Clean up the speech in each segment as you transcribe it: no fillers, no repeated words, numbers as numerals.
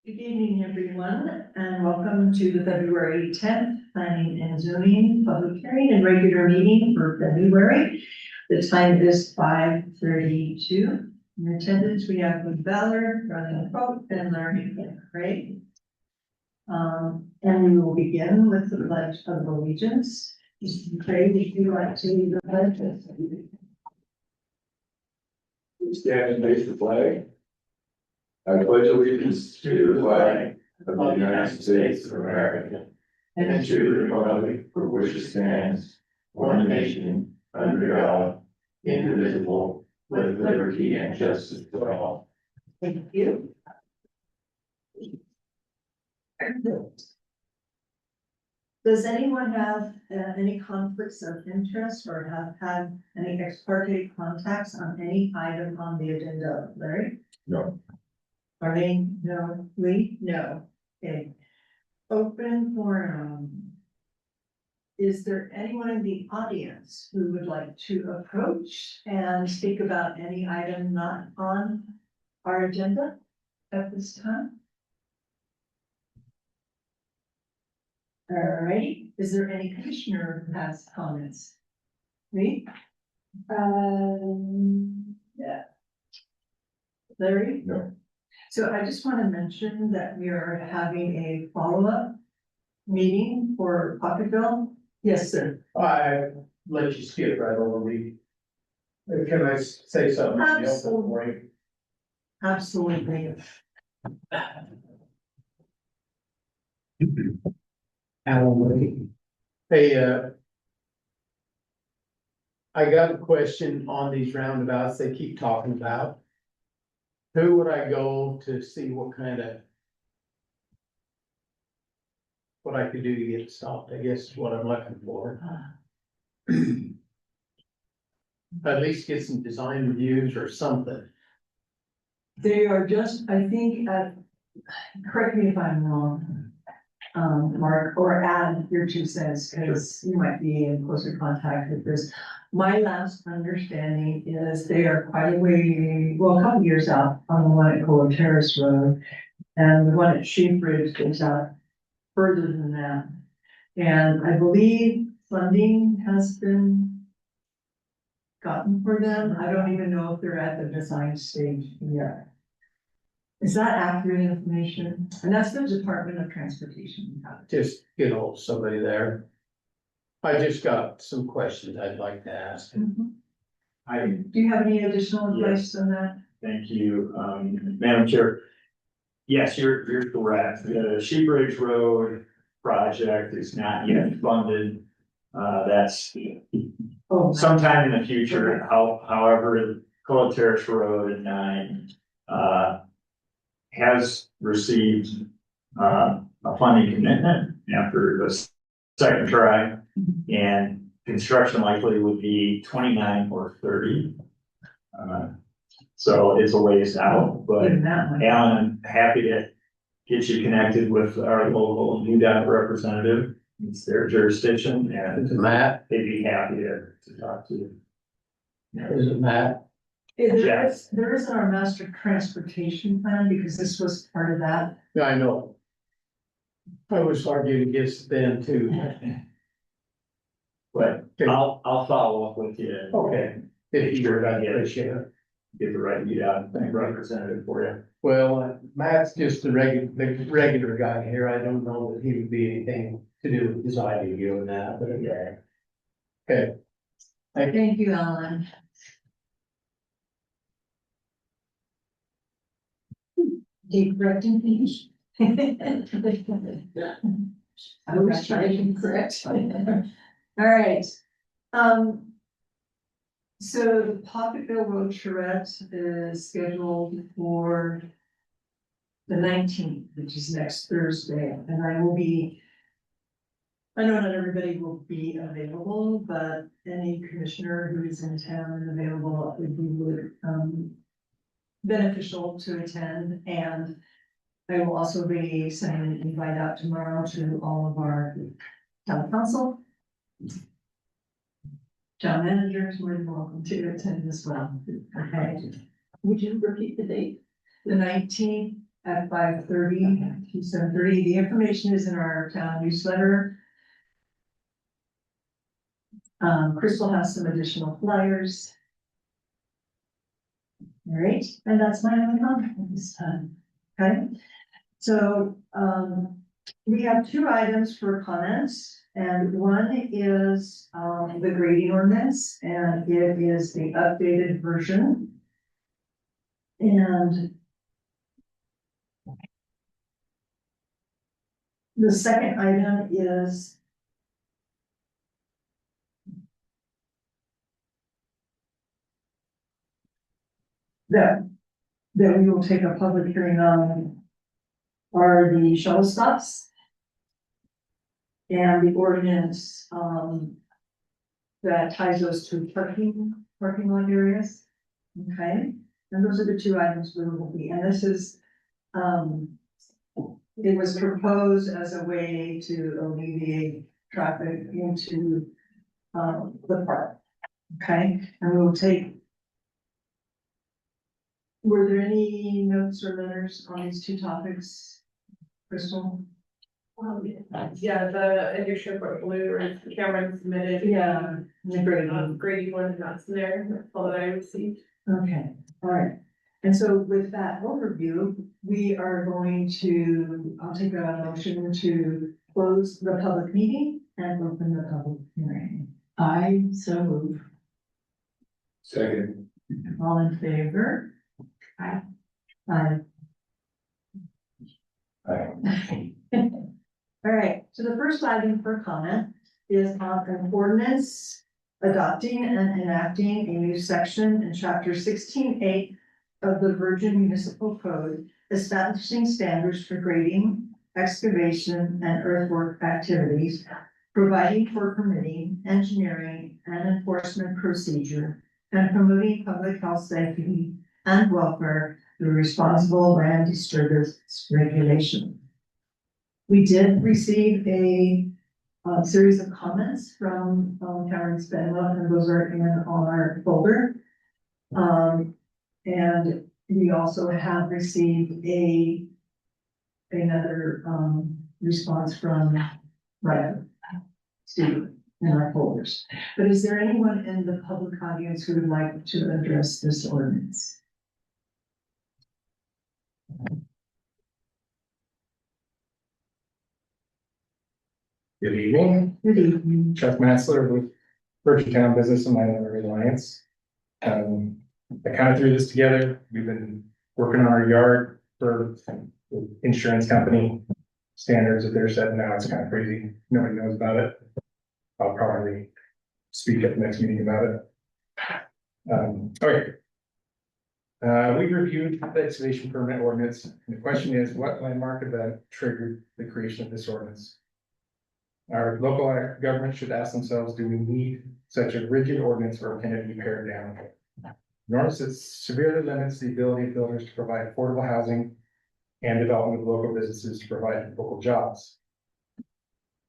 Good evening, everyone, and welcome to the February 10th Planning and Zoning Public Hearing and Regular Meeting for February. The time is 5:32. In attendance, we have Wood Ballard, Brendan Pope, and Larry Craig. And we will begin with the Pledge of Allegiance. Mr. Craig, would you like to lead the pledge? Stand and face the flag. I pledge allegiance to the flag of the United States of America and to the republic for which it stands, one nation, under God, indivisible, with liberty and justice for all. Thank you. Does anyone have any conflicts of interest or have had any ex parte contacts on any item on the agenda? Larry? No. Arlene? No. Lee? No. Okay. Open forum. Is there anyone in the audience who would like to approach and speak about any item not on our agenda at this time? All right, is there any commissioner who has comments? Me? Yeah. Larry? No. So I just want to mention that we are having a follow-up meeting for Pocketville. Yes, sir. I let you skip right over me. Can I say something? Absolutely. Absolutely. Alan, hey, I got a question on these roundabouts they keep talking about. Who would I go to see what I could do to get it stopped, I guess is what I'm looking for. At least get some design reviews or something. They are just, I think, correct me if I'm wrong, Mark, or add your 2 cents, because you might be in closer contact with this. My last understanding is they are quite a way, well, a couple years out on the one at Cola Terrace Road, and the one at Sheep Ridge goes out further than that. And I believe funding has been gotten for them. I don't even know if they're at the design stage yet. Is that accurate information? And that's the Department of Transportation. Just get hold of somebody there. I just got some questions I'd like to ask. Hi, Do you have any additional advice on that? thank you, Madam Chair. Yes, you're correct. The Sheep Ridge Road project is not yet funded. That's Oh, sometime in the future. However, Cola Terrace Road at 9, has received, a funding commitment after the second try, and construction likely would be 29 or 30. So it's a ways out, but even that one. Alan, I'm happy to get you connected with our local UDOT representative. It's their jurisdiction, and Matt, they'd be happy to talk to you. is it Matt? There is our master transportation plan, because this was part of that. Yeah, I know. I was arguing against them too. But I'll follow up with you. Okay. If you're gonna appreciate it. Get the right UDOT representative for you. Well, Matt's just the regular guy here. I don't know that he would be anything to do with designing you and that, but okay. Okay. Thank you, Alan. Deep breath and finish. I was trying to correct. All right. So the Pocketville Road charrette is scheduled for the 19th, which is next Thursday, and I know not everybody will be available, but any commissioner who is in town and available would be beneficial to attend. And I will also be sending an invite out tomorrow to all of our town council. Town managers, more than welcome to attend as well. Okay. Would you repeat the date? The 19th at 5:30 to 7:30. The information is in our town newsletter. Crystal has some additional flyers. All right, and that's my only comment at this time. Okay, so, we have two items for comments, and one is, the grading ordinance, and it is the updated version. And the second item is that we will take a public hearing on are the shuttle stops and the ordinance, that ties us to parking lot areas. Okay, and those are the two items we will be, and this is, it was proposed as a way to alleviate traffic into, the park. Okay, and we will take. Were there any notes or letters on these two topics, Crystal? Yeah, the initial portfolio, Cameron submitted. Yeah, the grading. Grady one, that's in there, that's all that I received. Okay, all right. And so with that overview, we are going to, I'll take a motion to close the public meeting and open the public hearing. I so move. Second. All in favor? Aye. Aye. All right, so the first item for comment is on an ordinance adopting and enacting a new section in chapter 16(8) of the Virgin Municipal Code, establishing standards for grading, excavation, and earthwork activities, providing for permitting, engineering, and enforcement procedure, and promoting public health, safety, and welfare through responsible land disturbance regulation. We did receive a series of comments from Karen Spenlow, and those are in our folder. And we also have received another response from Steve in our folders. But is there anyone in the public audience who would like to address this ordinance? Good evening, Good evening. Chuck Matzler with Virgin Town Business and Minority Alliance. I kind of threw this together. We've been working on our yard for the insurance company standards that they're setting now. It's kind of crazy. Nobody knows about it. I'll probably speak at the next meeting about it. Okay. We've reviewed the excavation permit ordinance, and the question is, what landmark event triggered the creation of this ordinance? Our local government should ask themselves, do we need such a rigid ordinance, or can it be pared down? An ordinance that severely limits the ability of builders to provide affordable housing and development of local businesses to provide local jobs.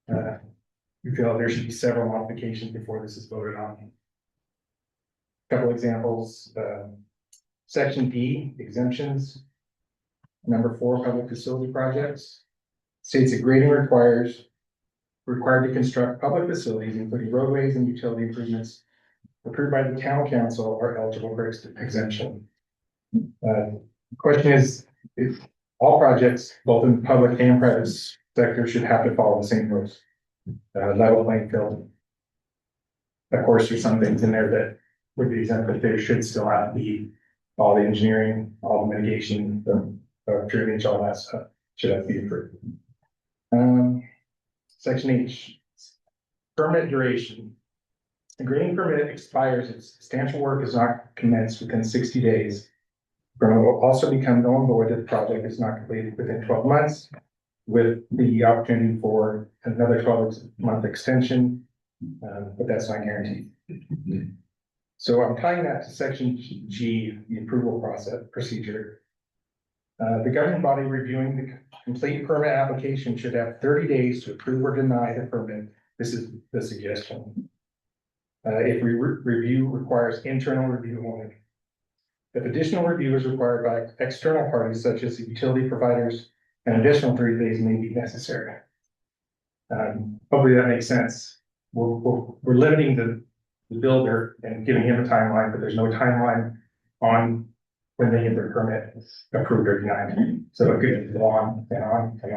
We feel there should be several modifications before this is voted on. Couple examples, section D, exemptions. Number 4, public facility projects. States that grading required to construct public facilities, including roadways and utility improvements approved by the town council, are eligible for exemption. The question is, if all projects, both in public and private sector, should have to follow the same rules, level playing field. Of course, there's some things in there that would be exempt, but there should still have to be all the engineering, all the mitigation, the drainage, all that stuff should have to be approved. Section H, permit duration. The grading permit expires if substantial work is not commenced within 60 days. Permit will also become null and void if the project is not completed within 12 months, with the opportunity for another 12-month extension, but that's not guaranteed. So I'm tying that to section G, the approval procedure. The governing body reviewing the complete permit application should have 30 days to approve or deny the permit. This is the suggestion. If review requires internal review only. If additional review is required by external parties such as utility providers, an additional 3 days may be necessary. Hopefully that makes sense. We're limiting the builder and giving him a timeline, but there's no timeline on when they get their permit approved or denied. So it could go on and on and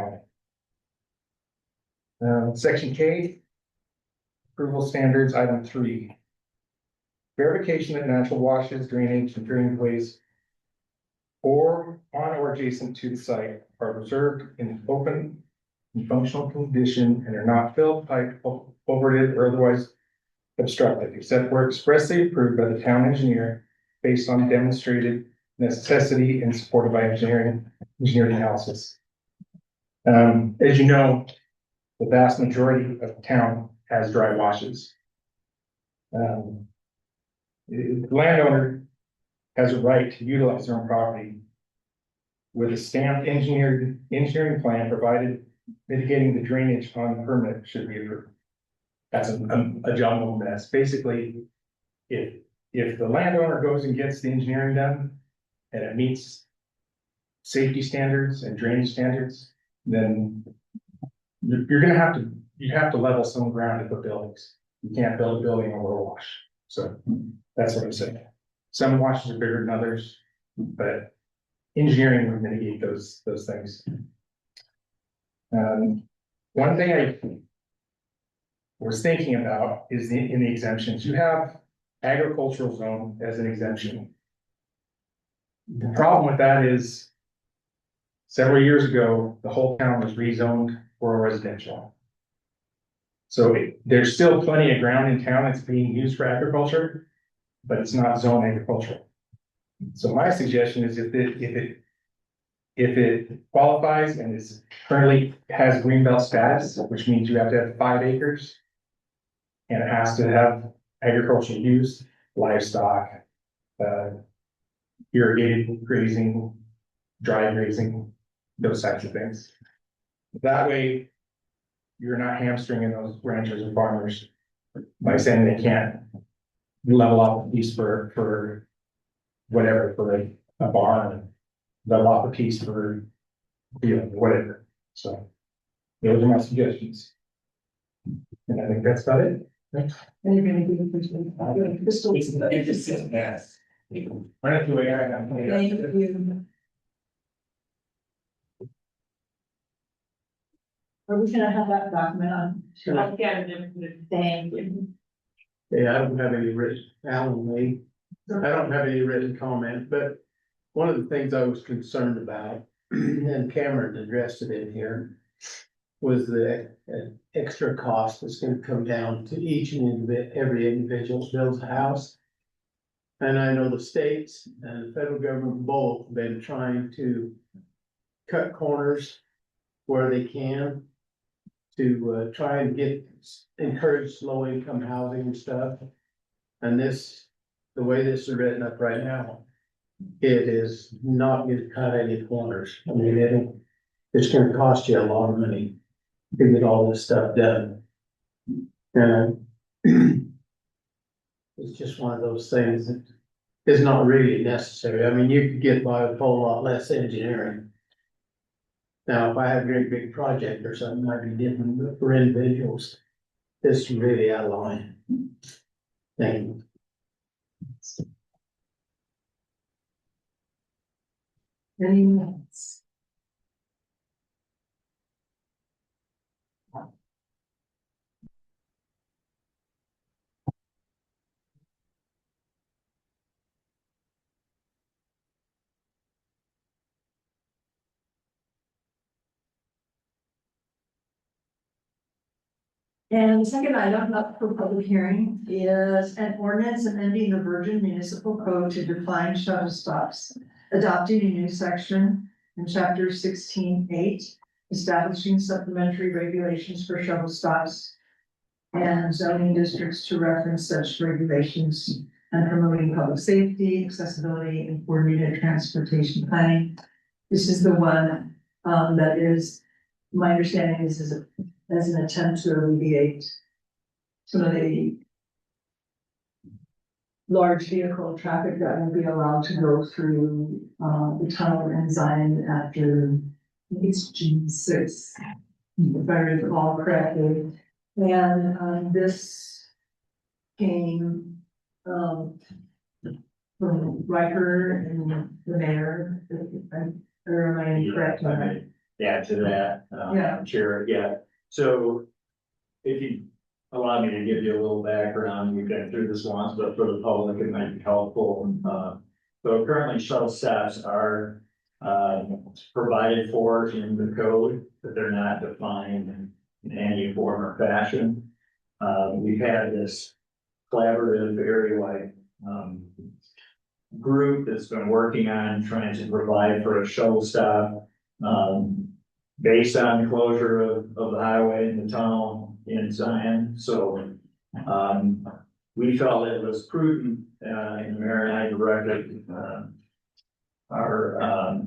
on. Section K, approval standards, item 3. Verification that natural washes, drainage, and drainage ways or on or adjacent to the site are preserved in open and functional condition and are not filled, piped, overrated, or otherwise obstructed, except where expressly approved by the town engineer based on demonstrated necessity and supported by engineering analysis. As you know, the vast majority of town has dry washes. The landowner has a right to utilize their own property with a stamped engineering plan provided mitigating the drainage on the permit should be approved. That's a jumbled mess. Basically, if the landowner goes and gets the engineering done and it meets safety standards and drainage standards, then you have to level some ground to put buildings. You can't build a building over a wash. So that's what I'm saying. Some washes are bigger than others, but engineering would mitigate those things. One thing I was thinking about is in the exemptions, you have agricultural zone as an exemption. The problem with that is several years ago, the whole town was rezoned for residential. So there's still plenty of ground in town that's being used for agriculture, but it's not zone agricultural. So my suggestion is if it qualifies and is currently has greenbelt status, which means you have to have 5 acres, and it has to have agricultural use, livestock, irrigated grazing, dry grazing, those types of things. That way, you're not hamstringing those ranchers and farmers by saying they can't level off a piece for whatever, for a barn, level off a piece for, whatever. So those are my suggestions. And I think that's about it. And you're gonna give it to Crystal. Yes. Run it through AI. Thank you. Are we gonna have that document on? I'll get it. Thank you. Yeah, I don't have any written, Alan may, I don't have any written comment, but one of the things I was concerned about, and Cameron addressed it in here, was the extra cost that's gonna come down to each and every individual who builds a house. And I know the states and the federal government both have been trying to cut corners where they can to try and encourage low income housing and stuff. And the way this is written up right now, it is not gonna cut any corners. I mean, it's gonna cost you a lot of money to get all this stuff done. And it's just one of those things that is not really necessary. I mean, you could get by with a whole lot less engineering. Now, if I had a great big project or something, it might be different, but for individuals, this is really out of line. Thank you. Any minutes? And the second item up for public hearing is an ordinance amending the Virgin Municipal Code to define shuttle stops, adopting a new section in chapter 16.8, establishing supplementary regulations for shuttle stops and zoning districts to reference such regulations and promoting public safety, accessibility, and coordinated transportation planning. This is the one that is, my understanding is as an attempt to alleviate some of the large vehicle traffic that will be allowed to go through, the tunnel in Zion after, I think it's June sixth, if I recall correctly. And, this came, from Riker and the mayor, or am I incorrect on that? Add to that, Yeah. Chair, yeah, so if you allow me to give you a little background, we've been through this once, but for the public, it might be helpful. So currently shuttle stops are provided for in the code, but they're not defined in any form or fashion. We've had this collaborative area-wide group that's been working on trying to provide for a shuttle stop. Based on the closure of the highway and the tunnel in Zion, so. We felt it was prudent, and the mayor and I directed, our,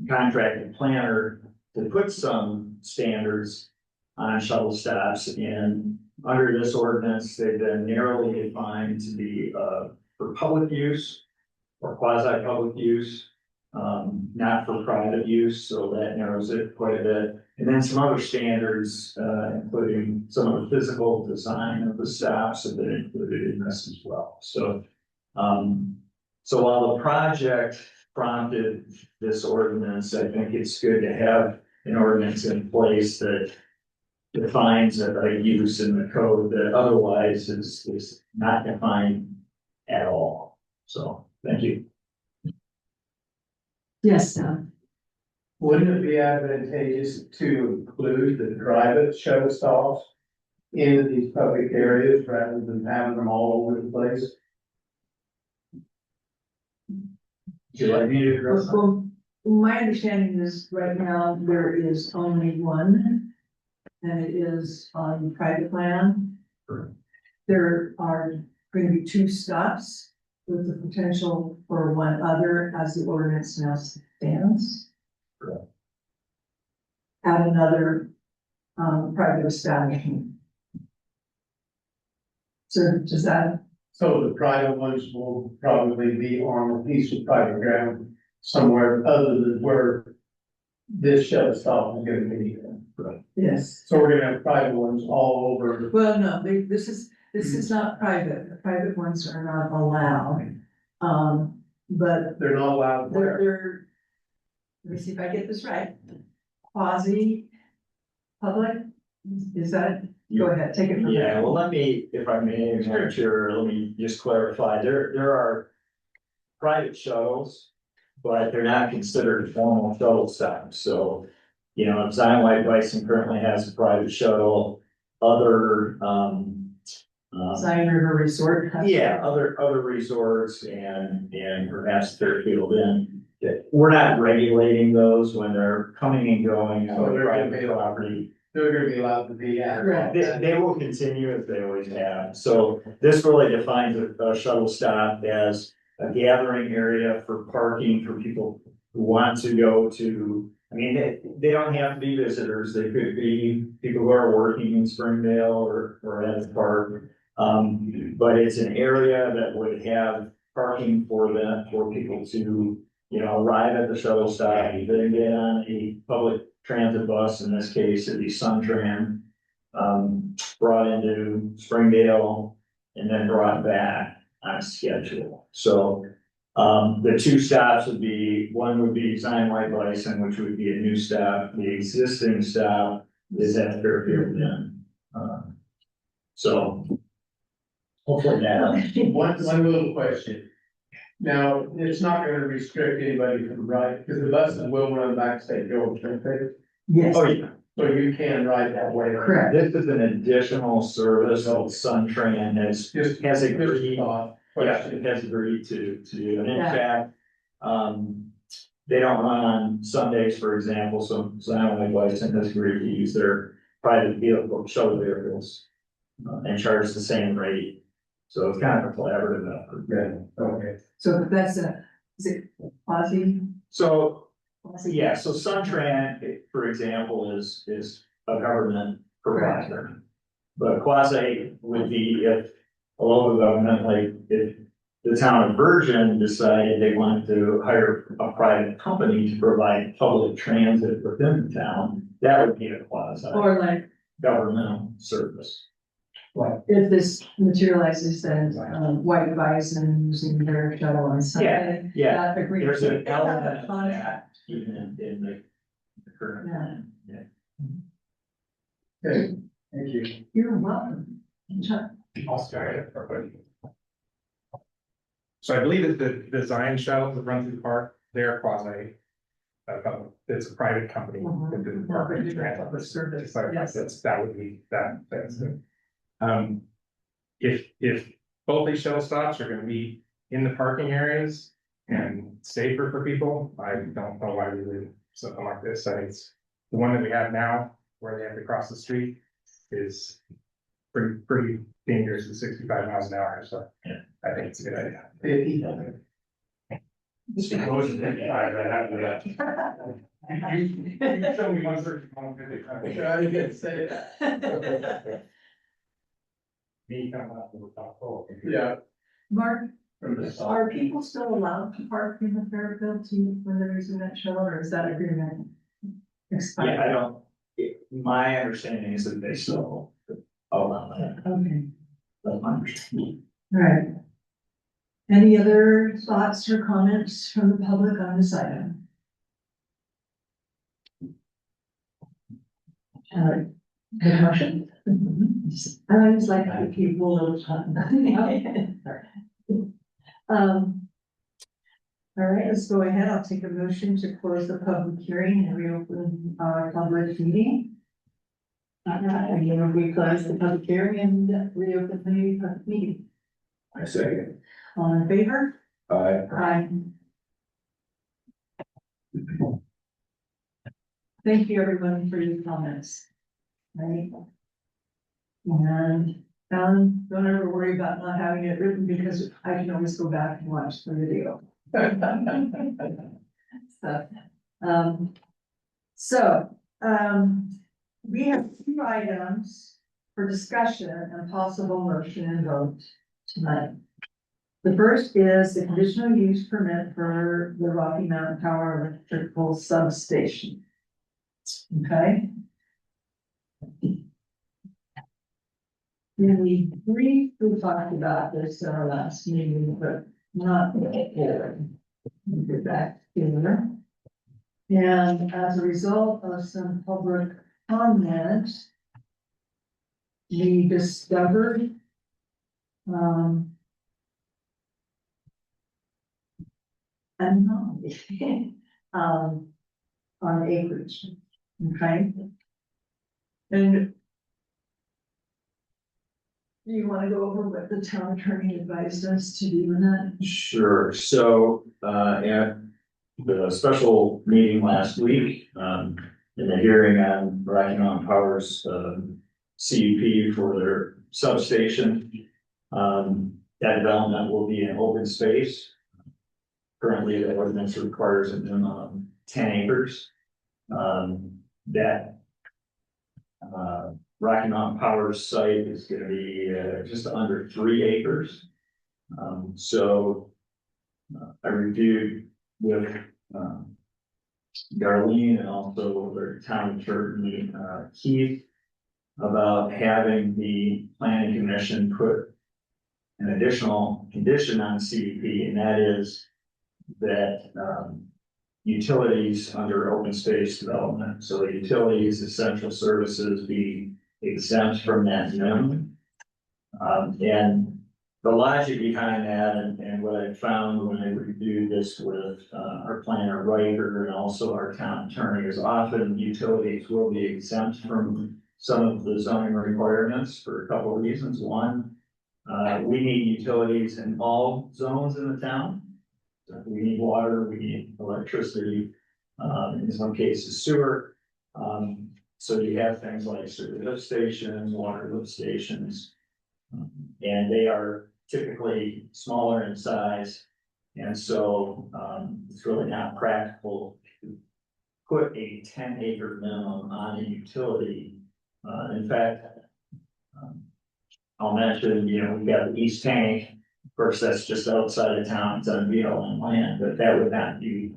contracted planner to put some standards on shuttle stops, and under this ordinance, they've been narrowly defined to be, for public use or quasi-public use, not for private use, so that narrows it quite a bit. And then some other standards, including some of the physical design of the stops have been included in this as well. So, so while the project prompted this ordinance, I think it's good to have an ordinance in place that defines a use in the code that otherwise is not defined at all. So, thank you. Yes, Sam. Wouldn't it be advantageous to include the private show stops into these public areas rather than having them all over the place? Would you like me to address that? Well, my understanding is right now there is only one, and it is on private land. Correct. There are going to be two stops with the potential for one other as the ordinance now stands. Correct. At another, private establishment. So does that, So the private ones will probably be on a piece of private ground somewhere other than where this shuttle stop is gonna be. yes, So we're gonna have private ones all over. well, no, this is not private, the private ones are not allowed. But They're not allowed where? they're, let me see if I get this right. Quasi public, is that, go ahead, take it from Yeah, there. well, let me, if I may, Madam Chair, let me just clarify, there are private shuttles, but they're not considered formal shuttle stops, so, you know, Zion White Bison currently has a private shuttle, other, Zion River Resort. yeah, other resorts and perhaps Fairfield Inn. We're not regulating those when they're coming and going So on they're gonna private be- property. They're gonna be allowed to be at. Right. They will continue as they always have. So this really defines a shuttle stop as a gathering area for parking for people who want to go to. I mean, they don't have to be visitors. They could be people who are working in Springdale or at the park. But it's an area that would have parking for them, for people to, you know, arrive at the shuttle stop, then get on a public transit bus, in this case, it'd be Suntran, brought into Springdale and then brought back on schedule. So, the two stops would be, one would be Zion White Bison, which would be a new stop. The existing stop is at Fairfield Inn. So hopefully now. One little question. Now, it's not gonna restrict anybody from riding, because the buses will run back to St. George, won't they? Yes, Oh, yeah. So you can ride that way. correct. This is an additional service that Suntran Just has just agreed. a thought, Yeah, question. it has agreed to do, and in Yeah. fact, they don't run on Sundays, for example, so Zion White Bison has agreed to use their private vehicle, shuttle vehicles. And charge the same rate, so it's kind of a collaborative effort. Yeah, okay. So that's is it quasi? So, yeah, so Suntran, for example, is a government provider. But quasi would be if a local government, like if the town of Virgin decided they wanted to hire a private company to provide public transit within the town, that would be a quasi Or like, governmental service. if this materializes, then, White Bison using their shuttle on Sunday. Yeah, That agrees. there's an They have a element of contract. that even in the current plan. Yeah. Okay, thank you. You're welcome. Chuck, I'll start it. So I believe that the design shuttles that run through the park, they're quasi. It's a private company. That did the park Public transit. service, Just like yes. that would be, that's it. If both these shuttle stops are gonna be in the parking areas and safer for people, I don't know why we would do something like this. I think it's the one that we have now, where they have to cross the street, is pretty dangerous at 65 miles an hour, so. Yeah. I think it's a good idea. 50. Just goes to 55 right after that. You show me one person on 55. I didn't say that. Me coming up with a top hole. Yeah. Mark, From the start. are people still allowed to park in the Fairfield too when they're using that shuttle, or is that agreement expired? Yeah, I don't, my understanding is that they still allow that, Okay, that's my understanding. all right. Any other thoughts or comments from the public on this item? Good motion. I always like to give people a little time. All right, let's go ahead. I'll take a motion to close the public hearing and reopen our public meeting. We close the public hearing and reopen the public meeting. I second. All in favor? Aye. Aye. Thank you, everyone, for your comments. Right? And, don't ever worry about not having it written, because I can always go back and watch the video. We have two items for discussion and possible motion and vote tonight. The first is the conditional use permit for the Rocky Mountain Power Electrical Substation. Okay? And we briefly talked about this at our last meeting, but not here. We'll get back together. And as a result of some public comment, we discovered anomaly on acreage, okay? And do you want to go over what the town attorney advised us to do in that? Sure, so, at the special meeting last week, in the hearing on Rocky Mountain Power's, CUP for their substation, that development will be in open space. Currently, the ordinance requires a minimum of 10 acres. That Rocky Mountain Power's site is gonna be, just under 3 acres. I reviewed with, Darlene and also their town attorney, Keith, about having the planning commission put an additional condition on CDP, and that is that, utilities under open space development, so the utilities, essential services be exempt from that minimum. And the logic behind that, and what I found when I reviewed this with, our planner Riker and also our town attorney, is often utilities will be exempt from some of the zoning requirements for a couple of reasons. One, we need utilities in all zones in the town. So we need water, we need electricity, in some cases sewer. So you have things like sewer lift stations, water lift stations. And they are typically smaller in size. And so, it's really not practical to put a 10-acre minimum on a utility. In fact, I'll mention, you know, we got the East Tank. Of course, that's just outside of town, it's on BLM land, but that would not be.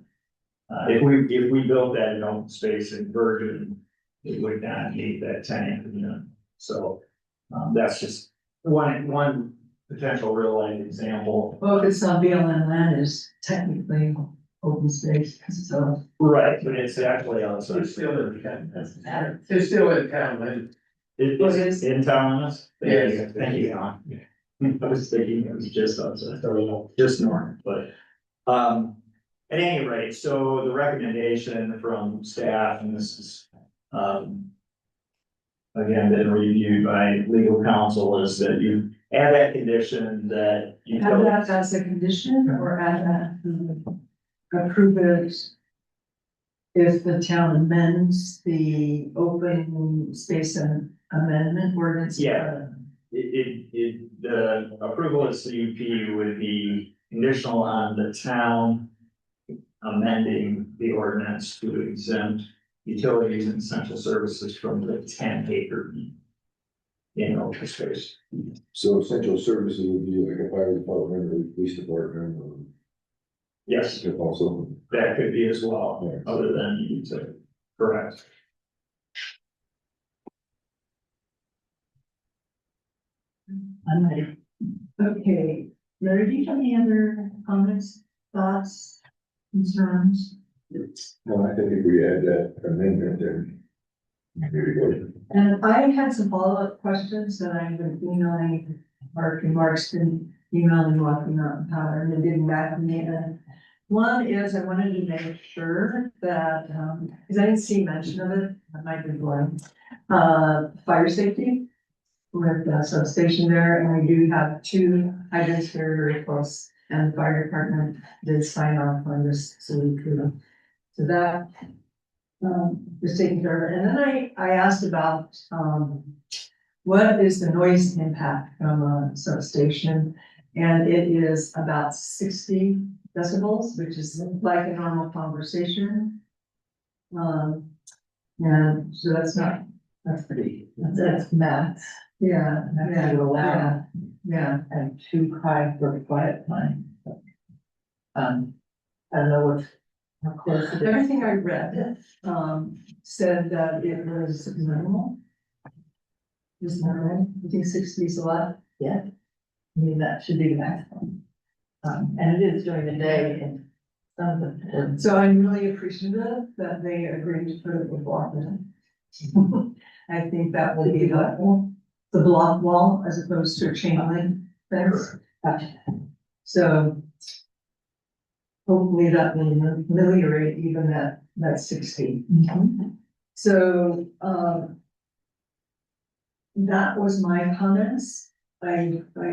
If we built that in open space in Bergen, it would not need that tank, you know, so. That's just one potential real life example. Well, if it's on BLM land, it's technically open space, so. Right, but it's actually outside. It's still in the county. Doesn't matter. It's still in town, and It Well, is it is. in town, us? Yes. Thank you, Don. I was thinking it was just outside, so, just north, but, at any rate, so the recommendation from staff, and this is, again, been reviewed by legal counsel, is that you add that condition that you. Have that as a condition or add that, approve it. If the town amends the open space and amendment ordinance. Yeah. The approval of CUP would be conditional on the town amending the ordinance to exempt utilities and essential services from the 10 acre in open space. So essential services would be like a fire department or police department or Yes, also. that could be as well, Right. other than utility, correct? I'm ready. Okay, Larry, do you have any other comments, thoughts, concerns? No, I think if we add that amendment, then. Here we go. And I had some follow-up questions that I've been emailing Mark, and Mark's been emailing Rocky Mountain Power, and they didn't back me. And one is I wanted to make sure that, because I didn't see mention of it, I might be blind, fire safety with the substation there, and we do have 2 hydrants very, very close, and the fire department did sign off on this, so we could, so that was taken care of. And then I asked about, what is the noise impact from a substation? And it is about 60 decibels, which is like a normal conversation. And so that's pretty, that's max. Yeah, yeah, yeah. And too high for a quiet time. I don't know what. Everything I read, said that it was normal. Is normal, you think 60 is a lot? Yeah. I mean, that should be the maximum. And it is during the day and some of the. So I'm really appreciative that they agreed to put it with block in. I think that will be the block wall as opposed to a chain link fence. So. Hopefully that will ameliorate even that 60. So, that was my comments. Can I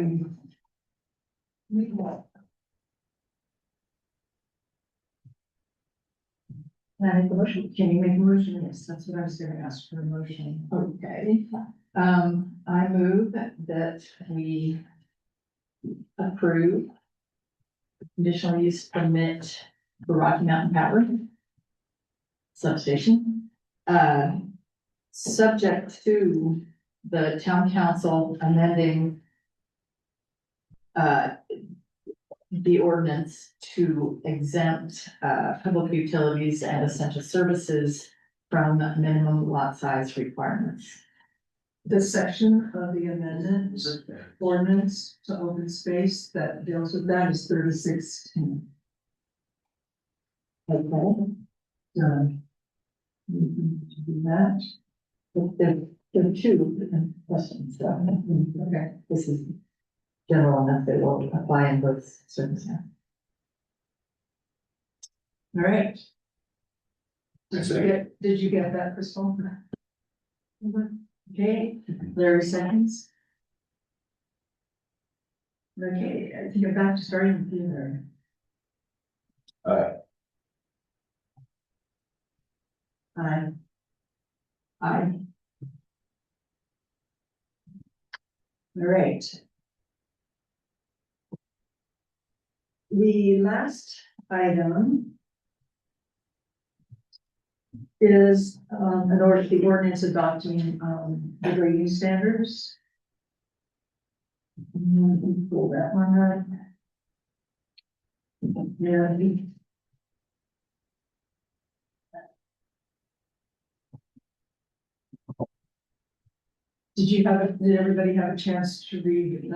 make a motion? Can you make a motion? Yes, that's what I was gonna ask for a motion. Okay, I move that we approve conditional use permit for Rocky Mountain Power substation, subject to the town council amending the ordinance to exempt public utilities and essential services from minimum lot size requirements. The section of the amendment ordinance to open space that deals with that is 3610. Okay. Do that. There are 2 questions, so Okay. this is general enough that will apply in both circumstances. All right. I say, Did you get that, Crystal? Okay, Larry seconds. Okay, I think I'm back to starting with you there. Aye. Aye. All right. The last item is the ordinance adopting the grading standards. Pull that one right. Yeah. Did everybody have a chance to read,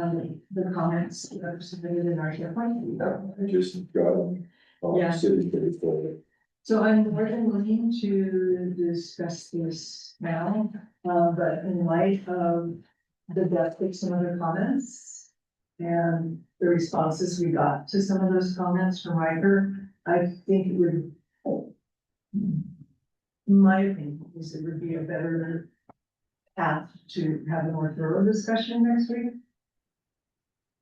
the comments that were submitted in our SharePoint? I just got them. Yeah. City pretty full. So I'm more than willing to discuss this now, but in light of the depth of some of the comments and the responses we got to some of those comments from Riker, I think it would, my opinion, is it would be a better path to have a more thorough discussion next week.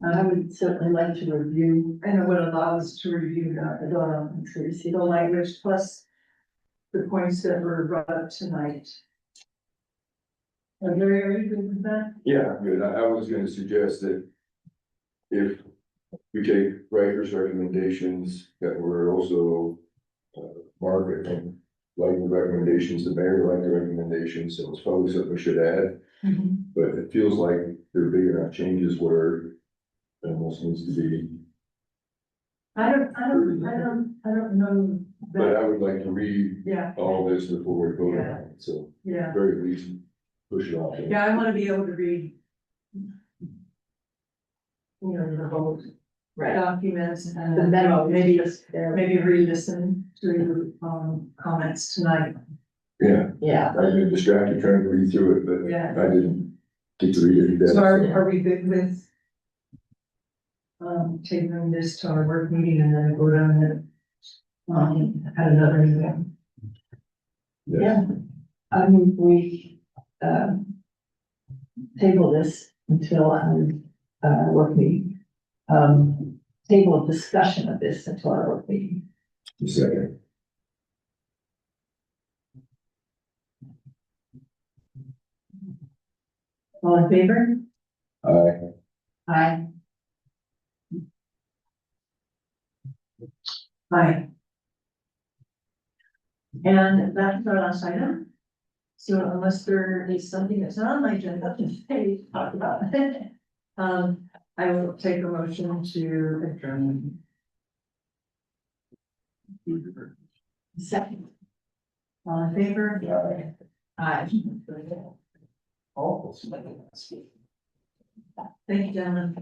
I would certainly like to review, and it would allow us to review the language plus the points that were brought up tonight. Are you good with that? Yeah, good. I was gonna suggest that if we take Riker's recommendations that were also, Margaret and like the recommendations, the mayor liked the recommendations, so it's probably something we should add. But it feels like they're big enough changes where it almost needs to be. I don't know But that, I would like to read yeah, all this before we vote on it, so yeah, very least push it off. yeah, I wanna be able to read. You know, the whole documents and. The memo, Maybe, just there. maybe re-listen to, comments tonight, Yeah, Yeah. I've been distracted trying to read through it, but yeah. I didn't get to read it. So are we good with? Taking this to our work meeting and then go down and, at another meeting. Yeah. I mean, we, table this until, work meeting. Table discussion of this until our work meeting. Second. All in favor? Aye. Aye. And that's our last item. So unless there is something that's not on my agenda to say, talk about, I will take a motion to adjourn. Second. All in favor? Aye. Thank you, gentlemen.